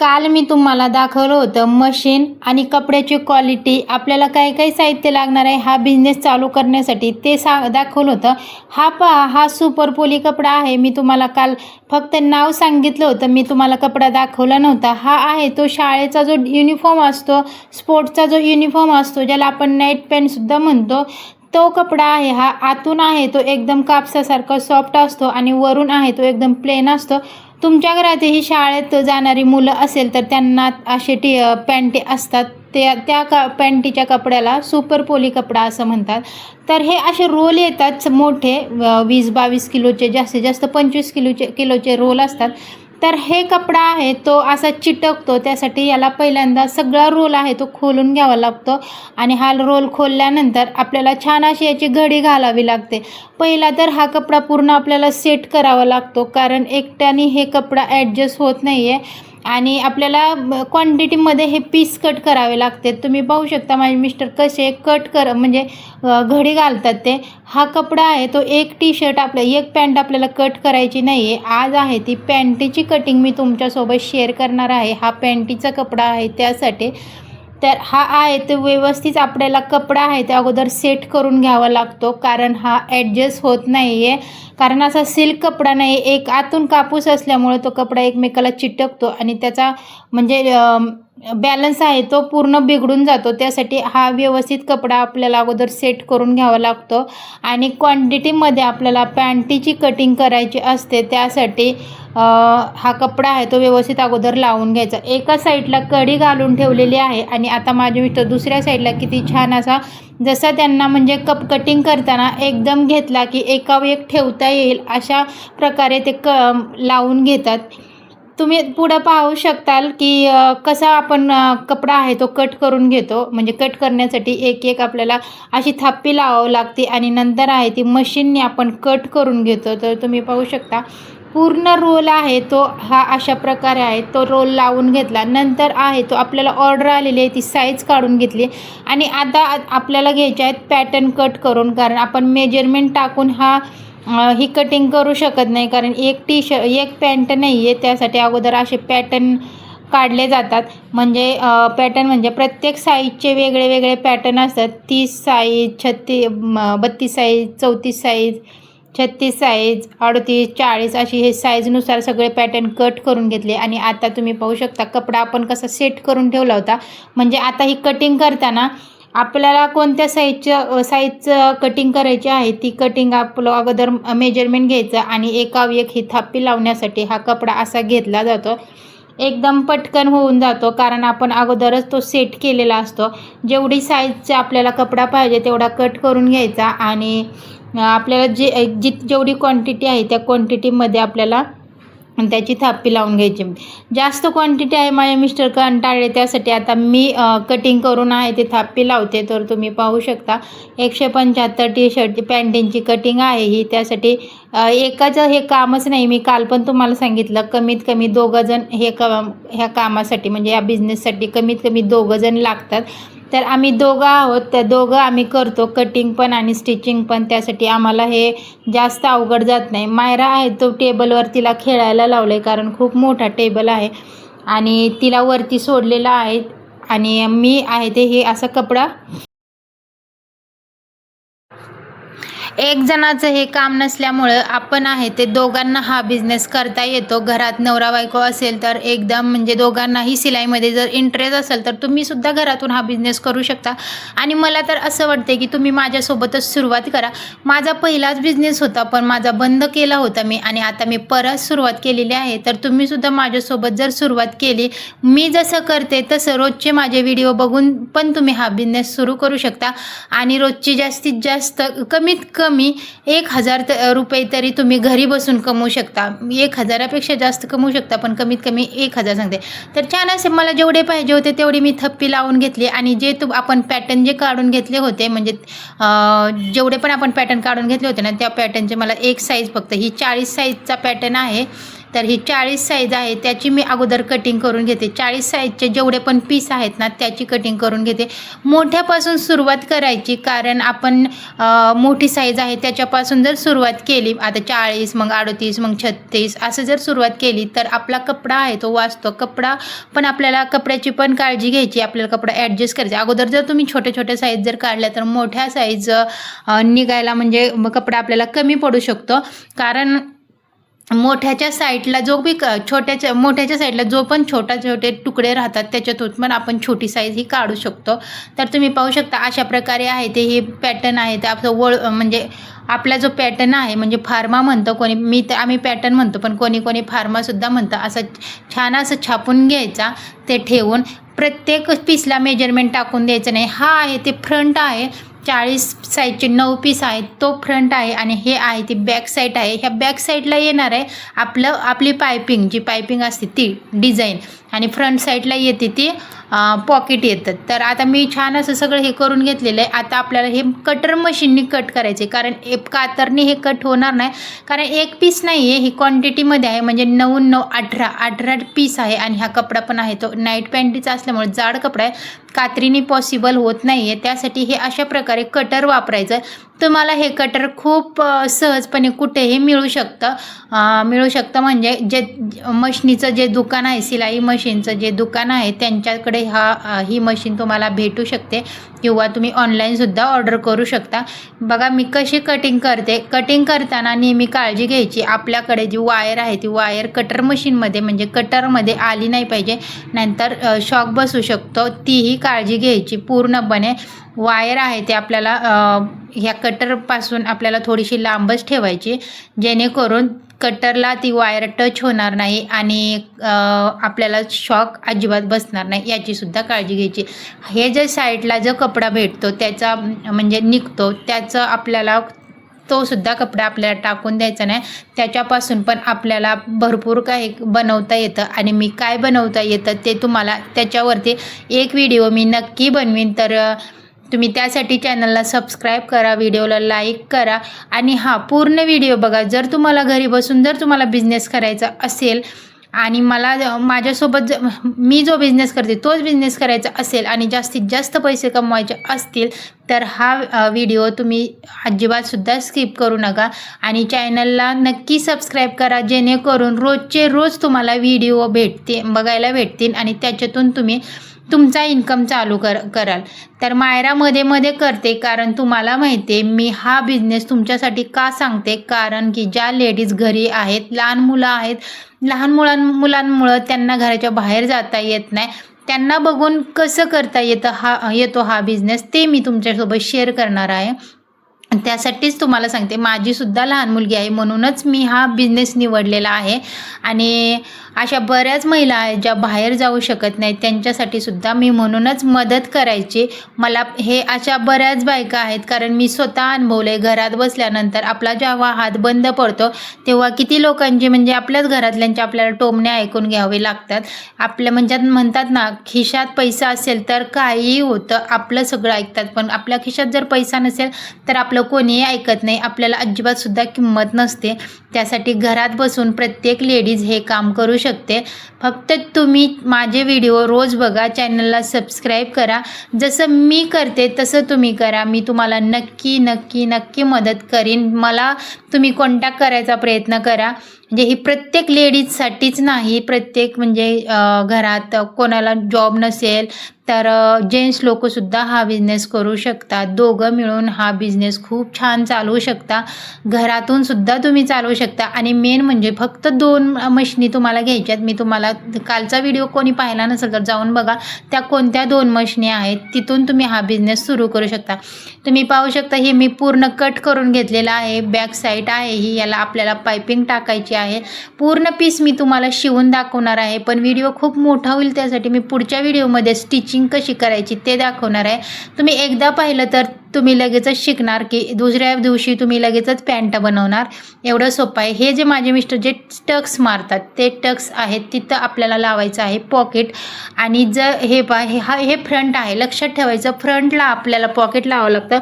काल मी तुम्हाला दाखवलं होतं मशीन आणि कपड्याची क्वालिटी, आपल्याला काय काय साहित्य लागणार आहे हा बिझनेस चालू करण्यासाठी ते दाखवलं होतं. हा पहा, हा सुपर पोली कपडा आहे. मी तुम्हाला काल फक्त नाव सांगितलं होतं, मी तुम्हाला कपडा दाखवला नव्हता. हा आहे तो शाळेचा जो युनिफॉर्म असतो, स्पोर्ट्सचा जो युनिफॉर्म असतो, ज्याला आपण नाईट पॅन्टसुद्धा म्हणतो, तो कपडा आहे. हा आतून आहे तो एकदम कापसासारखा सॉफ्ट असतो आणि वरून आहे तो एकदम प्लेन असतो. तुमच्या घरात ही शाळेत जाणारी मुलं असेल तर त्यांना असे पॅन्टी असतात, त्या पॅन्टीच्या कपड्याला सुपर पोली कपडा असं म्हणतात. तर हे असे रोल येतात मोठे, 20-22 किलोचे, जास्तीत जास्त 25 किलोचे रोल असतात. तर हे कपडा आहे तो असा चिटकतो, त्यासाठी याला पहिल्यांदा सगळा रोल आहे तो खोलून घ्यावा लागतो आणि हा रोल खोलल्यानंतर आपल्याला छान अशी याची घडी घालावी लागते. पहिला तर हा कपडा पूर्ण आपल्याला सेट करावा लागतो, कारण एकट्याने हे कपडा ॲडजस्ट होत नाही आहे आणि आपल्याला क्वांटिटीमध्ये हे पीस कट करावे लागते. तुम्ही पाहू शकता माझे मिस्टर कसे म्हणजे घडी घालतात ते. हा कपडा आहे तो एक टी शर्ट एक पॅन्ट आपल्याला कट करायची नाही आहे. आज आहे ती पॅन्टीची कटिंग मी तुमच्यासोबत शेअर करणार आहे. हा पॅन्टीचा कपडा आहे त्यासाठी. तर हा आहे तो व्यवस्थित आपल्याला कपडा आहे ते अगोदर सेट करून घ्यावा लागतो, कारण हा ॲडजस्ट होत नाही आहे. कारण असा सिल्क कपडा नाही, एक आतून कापूस असल्यामुळे तो कपडा एकमेकाला चिटकतो आणि त्याचा म्हणजे बॅलन्स आहे तो पूर्ण बिघडून जातो. त्यासाठी हा व्यवस्थित कपडा आपल्याला अगोदर सेट करून घ्यावा लागतो आणि क्वांटिटीमध्ये आपल्याला पॅन्टीची कटिंग करायची असते. त्यासाठी हा कपडा आहे तो व्यवस्थित अगोदर लावून घ्यायचा. एका साईडला कडी घालून ठेवलेली आहे आणि आता माझे मिस्टर दुसऱ्या साईडला किती छान असा, जसा त्यांना म्हणजे कटिंग करताना एकदम घेतला की एकावर एक ठेवता येईल अशा प्रकारे ते लावून घेतात. तुम्ही पुढं पाहू शकताल की कसा आपण कपडा आहे तो कट करून घेतो. म्हणजे कट करण्यासाठी एक आपल्याला अशी थापी लावावी लागते आणि नंतर आहे ती मशीनने आपण कट करून घेतो. तर तुम्ही पाहू शकता पूर्ण रोल आहे तो हा अशा प्रकारे आहे, तो रोल लावून घेतला. नंतर आहे तो आपल्याला ऑर्डर आलेली आहे ती साईज काढून घेतली आणि आता आपल्याला घ्यायचे आहेत पॅटर्न कट करून, कारण आपण मेजरमेंट टाकून ही कटिंग करू शकत नाही, कारण एक पॅन्ट नाही आहे. त्यासाठी अगोदर असे पॅटर्न काढले जातात. म्हणजे पॅटर्न म्हणजे प्रत्येक साईजचे वेगळे वेगळे पॅटर्न असतात. 30 साईज, 32 साईज, 34 साईज, 36 साईज, 38, 40 अशी हे साईजनुसार सगळे पॅटर्न कट करून घेतले. आणि आता तुम्ही पाहू शकता कपडा आपण कसा सेट करून ठेवला होता. म्हणजे आता ही कटिंग करताना आपल्याला कोणत्या साईजचं कटिंग करायची आहे ती कटिंग आपलं अगोदर मेजरमेंट घ्यायचं आणि एकावर एक ही थापी लावण्यासाठी हा कपडा असा घेतला जातो. एकदम पटकन होऊन जातो, कारण आपण अगोदरच तो सेट केलेला असतो. जेवढी साईजचा आपल्याला कपडा पाहिजे तेवढा कट करून घ्यायचा आणि आपल्याला जेवढी क्वांटिटी आहे त्या क्वांटिटीमध्ये आपल्याला त्याची थापी लावून घ्यायची. जास्त क्वांटिटी आहे, माझे मिस्टर कंटाळले, त्यासाठी आता मी कटिंग करून आहे ते थापी लावते. तर तुम्ही पाहू शकता 175 टी शर्ट पॅन्टींची कटिंग आहे ही. त्यासाठी एकाचं हे कामच नाही, मी काल पण तुम्हाला सांगितलं कमीत कमी 2 जण ह्या कामासाठी म्हणजे या बिझनेससाठी कमीत कमी 2 जण लागतात. तर आम्ही 2 आहोत, त्या 2 आम्ही करतो कटिंग पण आणि स्टिचिंग पण. त्यासाठी आम्हाला हे जास्त अवघड जात नाही. मायरा आहे तो टेबलवर तिला खेळायला लावलं आहे, कारण खूप मोठा टेबल आहे आणि तिला वरती सोडलेला आहे आणि मी आहे ते हे असा कपडा. एक जणाचं हे काम नसल्यामुळं आपण आहे ते दोघांना हा बिझनेस करता येतो. घरात नवरा बायको असेल तर एकदम म्हणजे दोघांनाही सिलाईमध्ये जर इंटरेस्ट असेल तर तुम्हीसुद्धा घरातून हा बिझनेस करू शकता. आणि मला तर असं वाटते की तुम्ही माझ्यासोबतच सुरुवात करा. माझा पहिलाच बिझनेस होता पण माझा बंद केला होता मी आणि आता मी परत सुरुवात केलेली आहे. तर तुम्हीसुद्धा माझ्यासोबत जर सुरुवात केली, मी जसं करते तसं रोजचे माझे व्हिडिओ बघून पण तुम्ही हा बिझनेस सुरू करू शकता आणि रोजची जास्तीत जास्त कमीत कमी 1000 रुपये तरी तुम्ही घरी बसून कमवू शकता. 1000पेक्षा जास्त कमवू शकता, पण कमीत कमी 1000 सांगते. तर छान असे मला जेवढे पाहिजे होते तेवढी मी थप्पी लावून घेतली आणि जे आपण पॅटर्न जे काढून घेतले होते, म्हणजे जेवढे पण आपण पॅटर्न काढून घेतले होते ना, त्या पॅटर्नचे मला एक साईज फक्त ही 40 साईजचा पॅटर्न आहे. तर ही 40 साईज आहे त्याची मी अगोदर कटिंग करून घेते. 40 साईजचे जेवढे पण पीस आहेत ना त्याची कटिंग करून घेते. मोठ्यापासून सुरुवात करायची, कारण आपण मोठी साईज आहे त्याच्यापासून जर सुरुवात केली, आता 40 मग 38 मग 36 असं जर सुरुवात केली तर आपला कपडा आहे तो वाचतो. कपडा पण आपल्याला कपड्याची पण काळजी घ्यायची, आपल्याला कपडा ॲडजस्ट करायचा. अगोदर जर तुम्ही छोटे छोटे साईज जर काढल्या तर मोठ्या साईज निघायला म्हणजे कपडा आपल्याला कमी पडू शकतो. कारण मोठ्याच्या साईडला जो बी मोठ्याच्या साईडला जो पण छोटे तुकडे राहतात त्याच्यातून पण आपण छोटी साईज ही काढू शकतो. तर तुम्ही पाहू शकता अशा प्रकारे आहे ते हे पॅटर्न आहे ते आपलं म्हणजे आपला जो पॅटर्न आहे म्हणजे फार्मा म्हणतो कोणी, आम्ही पॅटर्न म्हणतो पण कोणी फार्मासुद्धा म्हणतं. असं छान असं छापून घ्यायचा, ते ठेवून प्रत्येक पीसला मेजरमेंट टाकून द्यायचं नाही. हा आहे ते फ्रंट आहे, 40 साईजचे 9 पीस आहेत तो फ्रंट आहे आणि हे आहे ती बॅक साईड आहे. ह्या बॅक साईडला येणार आहे आपली पायपिंग, जी पायपिंग असते ती डिझाईन, आणि फ्रंट साईडला येते ती पॉकेट येतात. तर आता मी छान असं सगळं हे करून घेतलेलं आहे. आता आपल्याला हे कटर मशीननी कट करायचे, कारण कातरने हे कट होणार नाही, कारण एक पीस नाही आहे, ही क्वांटिटीमध्ये आहे म्हणजे 9 9 18 पीस आहे. आणि हा कपडा पण आहे तो नाईट पॅन्टीचा असल्यामुळे जाड कपडा आहे, कात्रीने पॉसिबल होत नाही आहे. त्यासाठी हे अशा प्रकारे कटर वापरायचं. तुम्हाला हे कटर खूप सहजपणे कुठेही मिळू शकतं म्हणजे जे मशीनीचं जे दुकान आहे, सिलाई मशीनचं जे दुकान आहे त्यांच्याकडे ही मशीन तुम्हाला भेटू शकते, किंवा तुम्ही ऑनलाईनसुद्धा ऑर्डर करू शकता. बघा मी कशी कटिंग करते. कटिंग करताना नेहमी काळजी घ्यायची, आपल्याकडे जी वायर आहे ती वायर कटर मशीनमध्ये म्हणजे कटरमध्ये आली नाही पाहिजे, नंतर शॉक बसू शकतो. तीही काळजी घ्यायची पूर्णपणे. वायर आहे ते आपल्याला ह्या कटरपासून आपल्याला थोडीशी लांबच ठेवायची, जेणेकरून कटरला ती वायर टच होणार नाही आणि आपल्याला शॉक अजिबात बसणार नाही, याचीसुद्धा काळजी घ्यायची. हे जे साईडला जो कपडा भेटतो त्याचा म्हणजे निघतो त्याचं आपल्याला तो सुद्धा कपडा आपल्याला टाकून द्यायचा नाही. त्याच्यापासून पण आपल्याला भरपूर काही बनवता येतं, आणि मी काय बनवता येतं ते तुम्हाला त्याच्यावरती एक व्हिडिओ मी नक्की बनवीन. तर तुम्ही त्यासाठी चॅनलला सबस्क्राईब करा, व्हिडिओला लाईक करा आणि पूर्ण व्हिडिओ बघा. जर तुम्हाला घरी बसून जर तुम्हाला बिझनेस करायचा असेल आणि माझ्यासोबत मी जो बिझनेस करते तोच बिझनेस करायचा असेल आणि जास्तीत जास्त पैसे कमवायचे असतील तर हा व्हिडिओ तुम्ही अजिबातसुद्धा स्किप करू नका आणि चॅनलला नक्की सबस्क्राईब करा, जेणेकरून रोजचे रोज तुम्हाला व्हिडिओ बघायला भेटतील आणि त्याच्यातून तुम्ही तुमचा इन्कम चालू कराल. तर मायरा मध्ये करते, कारण तुम्हाला माहिती आहे मी हा बिझनेस तुमच्यासाठी का सांगते, कारण की ज्या लेडीज घरी आहेत, लहान मुलं आहेत, लहान मुलांमुळं त्यांना घराच्या बाहेर जाता येत नाही, त्यांना बघून कसं करता येतो हा बिझनेस ते मी तुमच्यासोबत शेअर करणार आहे. त्यासाठीच तुम्हाला सांगते, माझीसुद्धा लहान मुलगी आहे म्हणूनच मी हा बिझनेस निवडलेला आहे. आणि अशा बऱ्याच महिला आहेत ज्या बाहेर जाऊ शकत नाहीत, त्यांच्यासाठी सुद्धा मी म्हणूनच मदत करायची. मला हे अशा बऱ्याच बायका आहेत, कारण मी स्वतः अनुभवले. घरात बसल्यानंतर आपला जेव्हा हात बंद पडतो तेव्हा किती लोकांची म्हणजे आपल्याच घरातल्यांचे आपल्याला टोमणे ऐकून घ्यावे लागतात. म्हणतात ना, खिशात पैसा असेल तर काहीही होतं, आपलं सगळं ऐकतात, पण आपल्या खिशात जर पैसा नसेल तर आपलं कोणीही ऐकत नाही, आपल्याला अजिबातसुद्धा किंमत नसते. त्यासाठी घरात बसून प्रत्येक लेडीज हे काम करू शकते. फक्त तुम्ही माझे व्हिडिओ रोज बघा, चॅनलला सबस्क्राईब करा, जसं मी करते तसं तुम्ही करा. मी तुम्हाला नक्की नक्की नक्की मदत करीन. मला तुम्ही कॉन्टॅक्ट करायचा प्रयत्न करा. म्हणजे ही प्रत्येक लेडीजसाठीच नाही, प्रत्येक म्हणजे घरात कोणाला जॉब नसेल तर जेंट्स लोकसुद्धा हा बिझनेस करू शकतात. दोघं मिळून हा बिझनेस खूप छान चालवू शकता, घरातून सुद्धा तुम्ही चालवू शकता. आणि मेन म्हणजे फक्त 2 मशिनी तुम्हाला घ्यायच्यात. मी तुम्हाला कालचा व्हिडिओ कोणी पाहिला नसेल तर जाऊन बघा, त्या कोणत्या 2 मशिनी आहेत, तिथून तुम्ही हा बिझनेस सुरू करू शकता. तुम्ही पाहू शकता हे मी पूर्ण कट करून घेतलेला आहे. बॅक साईड आहे ही, याला आपल्याला पायपिंग टाकायची आहे. पूर्ण पीस मी तुम्हाला शिवून दाखवणार आहे, पण व्हिडिओ खूप मोठा होईल, त्यासाठी मी पुढच्या व्हिडिओमध्ये स्टिचिंग कशी करायची ते दाखवणार आहे. तुम्ही एकदा पाहिलं तर तुम्ही लगेचच शिकणार, की दुसऱ्या दिवशी तुम्ही लगेचच पॅन्ट बनवणार. एवढं सोपं आहे. हे जे माझे मिस्टर जे टक्स मारतात ते टक्स आहेत, तिथं आपल्याला लावायचं आहे पॉकेट. आणि जर हे फ्रंट आहे, लक्षात ठेवायचं, फ्रंटला आपल्याला पॉकेट लावावं लागतं.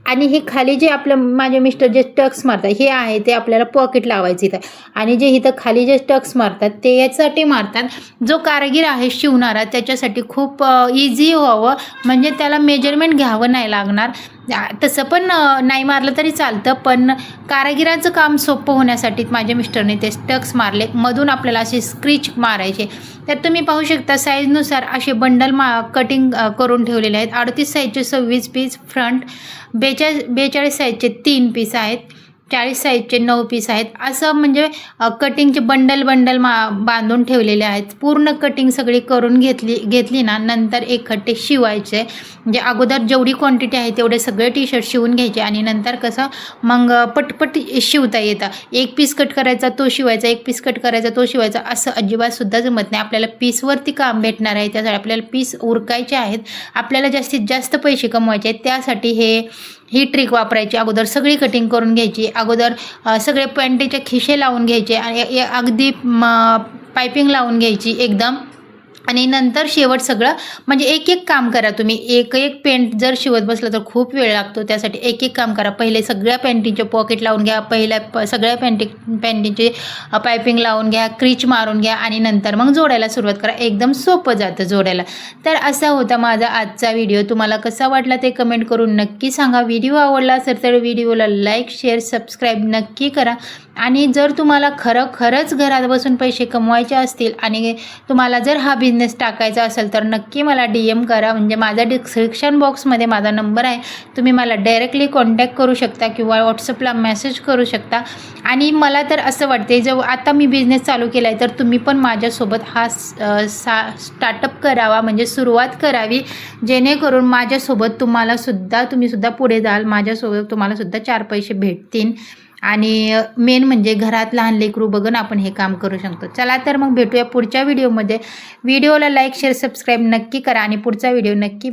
आणि हे खाली जे माझे मिस्टर जे टक्स मारतात हे आहे ते आपल्याला पॉकेट लावायचं इथं, आणि जे इथं खाली जे टक्स मारतात ते यासाठी मारतात जो कारागीर आहे शिवणारा त्याच्यासाठी खूप इझी व्हावं, म्हणजे त्याला मेजरमेंट घ्यावं नाही लागणार. तसं पण नाही मारलं तरी चालतं, पण कारागिराचं काम सोपं होण्यासाठी माझ्या मिस्टरने ते टक्स मारले. मधून आपल्याला असे स्क्रीच मारायचे. तर तुम्ही पाहू शकता साईजनुसार असे बंडल कटिंग करून ठेवलेले आहेत. 38 साईजचे 26 पीस फ्रंट, 42 साईजचे 3 पीस आहेत, 40 साईजचे 9 पीस आहेत. असं म्हणजे कटिंगचे बंडल बांधून ठेवलेले आहेत. पूर्ण कटिंग सगळी करून घेतली ना, नंतर एकखट्टे शिवायचे. म्हणजे अगोदर जेवढी क्वांटिटी आहे तेवढे सगळे टी शर्ट शिवून घ्यायचे, आणि नंतर कसं मग पटपट शिवता येतं. एक पीस कट करायचा तो शिवायचा, एक पीस कट करायचा तो शिवायचा, असं अजिबातसुद्धा जमत नाही. आपल्याला पीसवरती काम भेटणार आहे, त्यासाठी आपल्याला पीस उरकायचे आहेत, आपल्याला जास्तीत जास्त पैसे कमवायचे आहेत. त्यासाठी ही ट्रिक वापरायची. अगोदर सगळी कटिंग करून घ्यायची, अगोदर सगळे पॅन्टीचे खिसे लावून घ्यायचे, आणि अगदी पायपिंग लावून घ्यायची एकदम, आणि नंतर शेवट सगळं म्हणजे एक एक काम करा तुम्ही. एक पेंट जर शिवत बसलं तर खूप वेळ लागतो, त्यासाठी एक एक काम करा. पहिले सगळ्या पॅन्टीचे पॉकेट लावून घ्या, सगळ्या पॅन्टीचे पायपिंग लावून घ्या, क्रीच मारून घ्या, आणि नंतर मग जोडायला सुरुवात करा. एकदम सोपं जातं जोडायला. तर असा होता माझा आजचा व्हिडिओ. तुम्हाला कसा वाटला ते कमेंट करून नक्की सांगा. व्हिडिओ आवडला असेल तर व्हिडिओला लाईक, शेअर, सबस्क्राईब नक्की करा. आणि जर तुम्हाला खरंच घरात बसून पैसे कमवायचे असतील, आणि तुम्हाला जर हा बिझनेस टाकायचा असेल तर नक्की मला DM करा. म्हणजे माझा डिस्क्रिप्शन बॉक्समध्ये माझा नंबर आहे, तुम्ही मला डायरेक्टली कॉन्टॅक्ट करू शकता किंवा व्हॉट्सअपला मेसेज करू शकता. आणि मला तर असं वाटते जर आता मी बिझनेस चालू केला आहे तर तुम्ही पण माझ्यासोबत हा स्टार्टअप करावा, म्हणजे सुरुवात करावी, जेणेकरून माझ्यासोबत तुम्ही सुद्धा पुढे जाल, माझ्यासोबत तुम्हालासुद्धा 4 पैसे भेटतील. आणि मेन म्हणजे घरात लहान लेकरू बघून आपण हे काम करू शकतो. चला तर मग भेटूया पुढच्या व्हिडिओमध्ये. व्हिडिओला लाईक, शेअर, सबस्क्राईब नक्की करा, आणि पुढचा व्हिडिओ नक्की